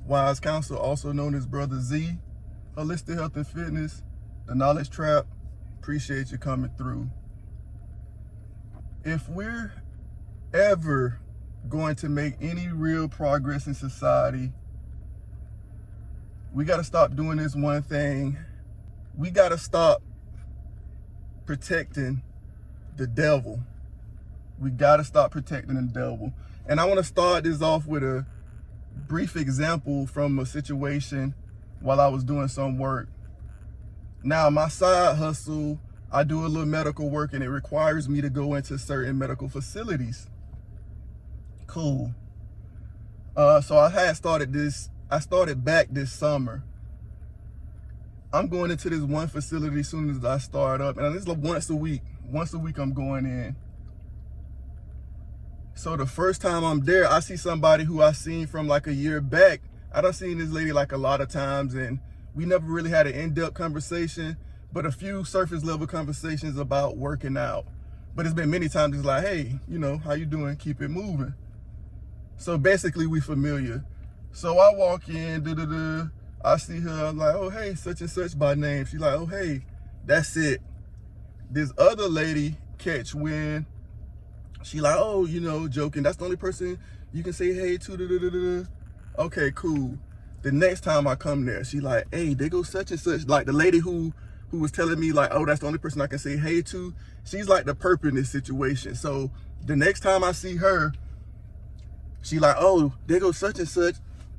Wise Counsel, also known as Brother Z, Holistic Health and Fitness, The Knowledge Trap. Appreciate you coming through. If we're ever going to make any real progress in society, we got to stop doing this one thing. We got to stop protecting the devil. We got to stop protecting the devil. And I want to start this off with a brief example from a situation while I was doing some work. Now, my side hustle, I do a little medical work and it requires me to go into certain medical facilities. Cool. So I started back this summer. I'm going into this one facility as soon as I start up, and this is like once a week. Once a week I'm going in. So the first time I'm there, I see somebody who I seen from like a year back. I done seen this lady like a lot of times, and we never really had an in-depth conversation, but a few surface level conversations about working out. But it's been many times it's like, hey, you know, how you doing? Keep it moving. So basically we familiar. So I walk in, I see her, I'm like, oh, hey, such and such by name. She's like, oh, hey, that's it. This other lady catch wind. She like, oh, you know, joking. That's the only person you can say hey to. Okay, cool. The next time I come there, she like, hey, they go such and such. Like the lady who was telling me like, oh, that's the only person I can say hey to. She's like the perp in this situation. So the next time I see her, she like, oh, they go such and such.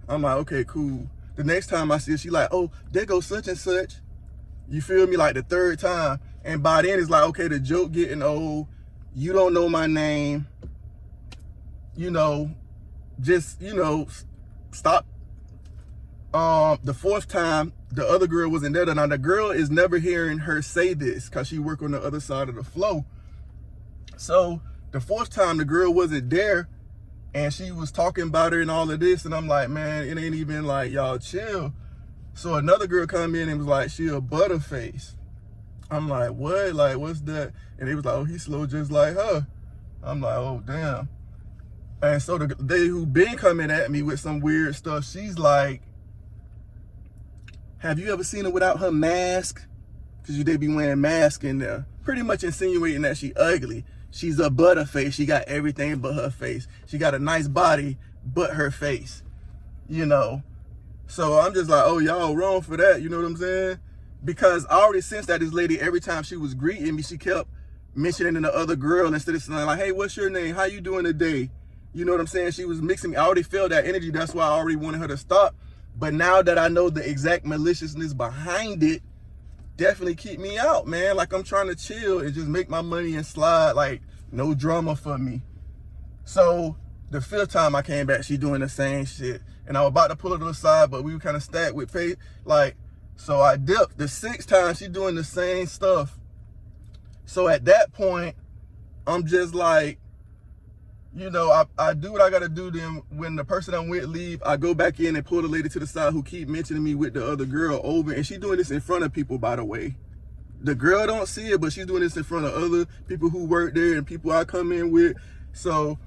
I'm like, okay, cool. The next time I see her, she like, oh, they go such and such. You feel me? Like the third time. And by then it's like, okay, the joke getting old. You don't know my name. You know, just, you know, stop. The fourth time, the other girl wasn't there. Now the girl is never hearing her say this because she work on the other side of the flow. So the fourth time the girl wasn't there and she was talking about her and all of this. And I'm like, man, it ain't even like, y'all chill. So another girl come in and was like, she a butterface. I'm like, what? Like, what's that? And they was like, oh, he's slow just like her. I'm like, oh, damn. And so they who been coming at me with some weird stuff, she's like, have you ever seen her without her mask? Because they be wearing masks in there. Pretty much insinuating that she ugly. She's a butterface. She got everything but her face. She got a nice body, but her face. You know? So I'm just like, oh, y'all wrong for that. You know what I'm saying? Because I already sensed that this lady, every time she was greeting me, she kept mentioning the other girl instead of saying like, hey, what's your name? How you doing today? You know what I'm saying? She was mixing me. I already felt that energy. That's why I already wanted her to stop. But now that I know the exact maliciousness behind it, definitely keep me out, man. Like I'm trying to chill and just make my money and slide. Like no drama for me. So the fifth time I came back, she doing the same shit. And I was about to pull her to the side, but we were kind of stacked with faith. Like, so I dipped. The sixth time, she doing the same stuff. So at that point, I'm just like, you know, I do what I got to do. Then when the person I'm with leave, I go back in and pull the lady to the side who keep mentioning me with the other girl over. And she doing this in front of people, by the way. The girl don't see it, but she's doing this in front of other people who work there and people I come in with. So,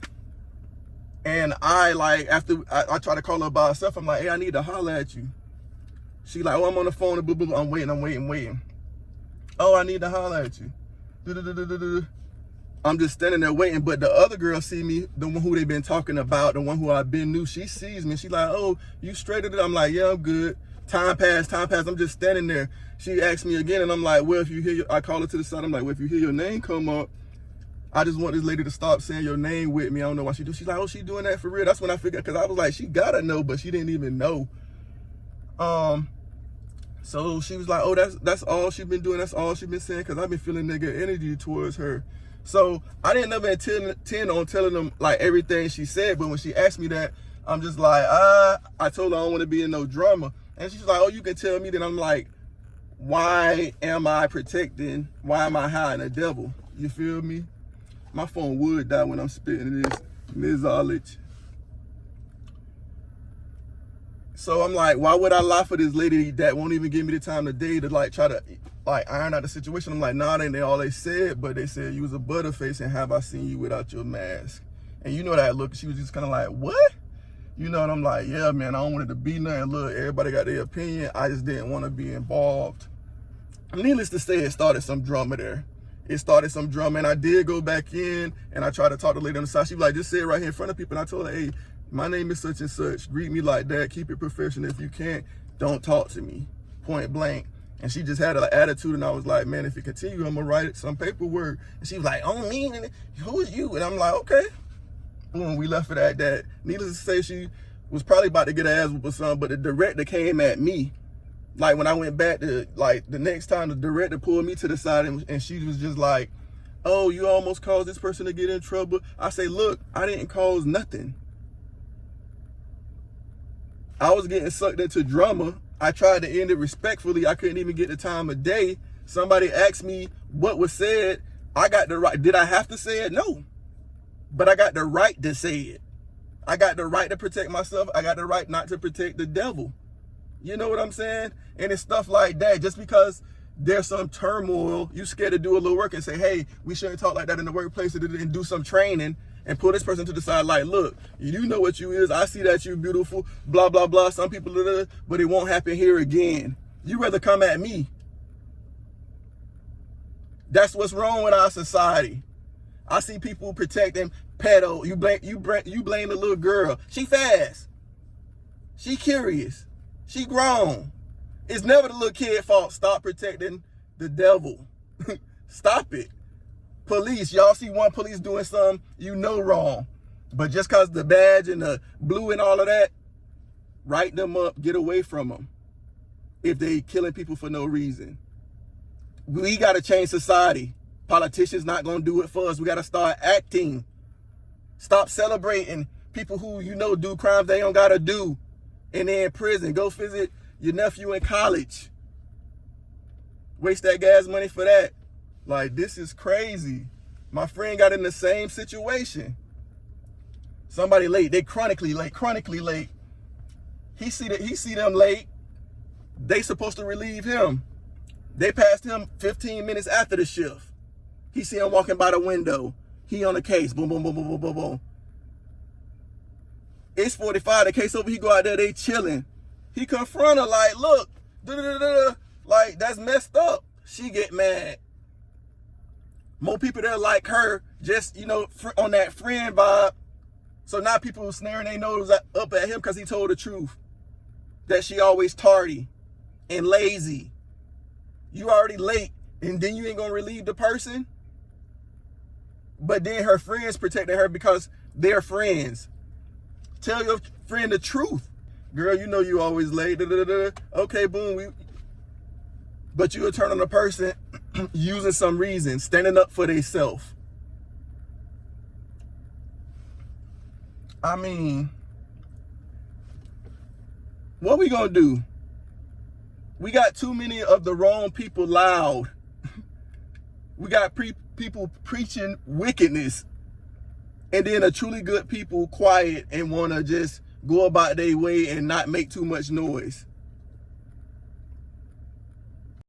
and I like, after I try to call her by herself, I'm like, hey, I need to holler at you. She like, oh, I'm on the phone, blah, blah, blah. I'm waiting. Oh, I need to holler at you. I'm just standing there waiting, but the other girl see me, the one who they've been talking about, the one who I've been knew, she sees me. She like, oh, you straight at it? I'm like, yeah, I'm good. Time passed. I'm just standing there. She asked me again, and I'm like, well, if you hear I call her to the side. I'm like, well, if you hear your name come up, I just want this lady to stop saying your name with me. I don't know why she do. She's like, oh, she doing that for real? That's when I figured, because I was like, she gotta know, but she didn't even know. So she was like, oh, that's all she been doing. That's all she been saying, because I've been feeling negative energy towards her. So I didn't ever intend on telling them like everything she said, but when she asked me that, I'm just like, I told her I don't want to be in no drama. And she's like, oh, you can tell me. Then I'm like, why am I hiding a devil? You feel me? My phone would die when I'm spitting this knowledge. So I'm like, why would I lie for this lady that won't even give me the time of day to like try to like iron out the situation? I'm like, nah, that ain't all they said, but they said you was a butterface and have I seen you without your mask? And you know that look, she was just kind of like, what? You know, and I'm like, yeah, man, I don't want it to be nothing. Look, everybody got their opinion. I just didn't want to be involved. Needless to say, it started some drama there. It started some drama, and I did go back in, and I tried to talk to the lady on the side. She was like, just say it right here in front of people. And I told her, hey, my name is such and such. Greet me like that. Keep it professional. If you can't, don't talk to me. Point blank. And she just had an attitude, and I was like, man, if you continue, I'm going to write some paperwork. And she was like, oh, me? Who is you? And I'm like, okay. Boom, we left it at that. Needless to say, she was probably about to get her ass whooped or something, but the director came at me. Like, when I went back to, like, the next time, the director pulled me to the side, and she was just like, oh, you almost caused this person to get in trouble. I say, look, I didn't cause nothing. I was getting sucked into drama. I tried to end it respectfully. I couldn't even get the time of day. Somebody asked me what was said. I got the right. Did I have to say it? No. But I got the right to say it. I got the right to protect myself. I got the right not to protect the devil. You know what I'm saying? And it's stuff like that. Just because there's some turmoil, you scared to do a little work and say, hey, we shouldn't talk like that in the workplace, and do some training and pull this person to the side like, look, you know what you is. I see that you beautiful, blah, blah, blah. Some people are there, but it won't happen here again. You rather come at me. That's what's wrong with our society. I see people protecting pedo. You blame the little girl. She fast. She curious. She grown. It's never the little kid fault. Stop protecting the devil. Stop it. Police, y'all see one police doing something you know wrong. But just because the badge and the blue and all of that, write them up, get away from them. If they killing people for no reason. We got to change society. Politicians not going to do it for us. We got to start acting. Stop celebrating people who, you know, do crimes they don't got to do. And they're in prison. Go visit your nephew in college. Waste that gas money for that. Like, this is crazy. My friend got in the same situation. Somebody late. They chronically late. He see them late. They supposed to relieve him. They passed him 15 minutes after the shift. He see him walking by the window. He on the case. Boom, boom, boom, boom, boom, boom, boom. It's 45. The case over. He go out there. They chilling. He confront her like, look, like, that's messed up. She get mad. More people that like her, just, you know, on that friend vibe. So now people snaring their nose up at him because he told the truth. That she always tardy and lazy. You already late, and then you ain't gonna relieve the person. But then her friends protected her because they're friends. Tell your friend the truth. Girl, you know you always late. Okay, boom. But you'll turn on a person using some reason, standing up for themselves. I mean, what we gonna do? We got too many of the wrong people loud. We got people preaching wickedness. And then a truly good people quiet and want to just go about their way and not make too much noise.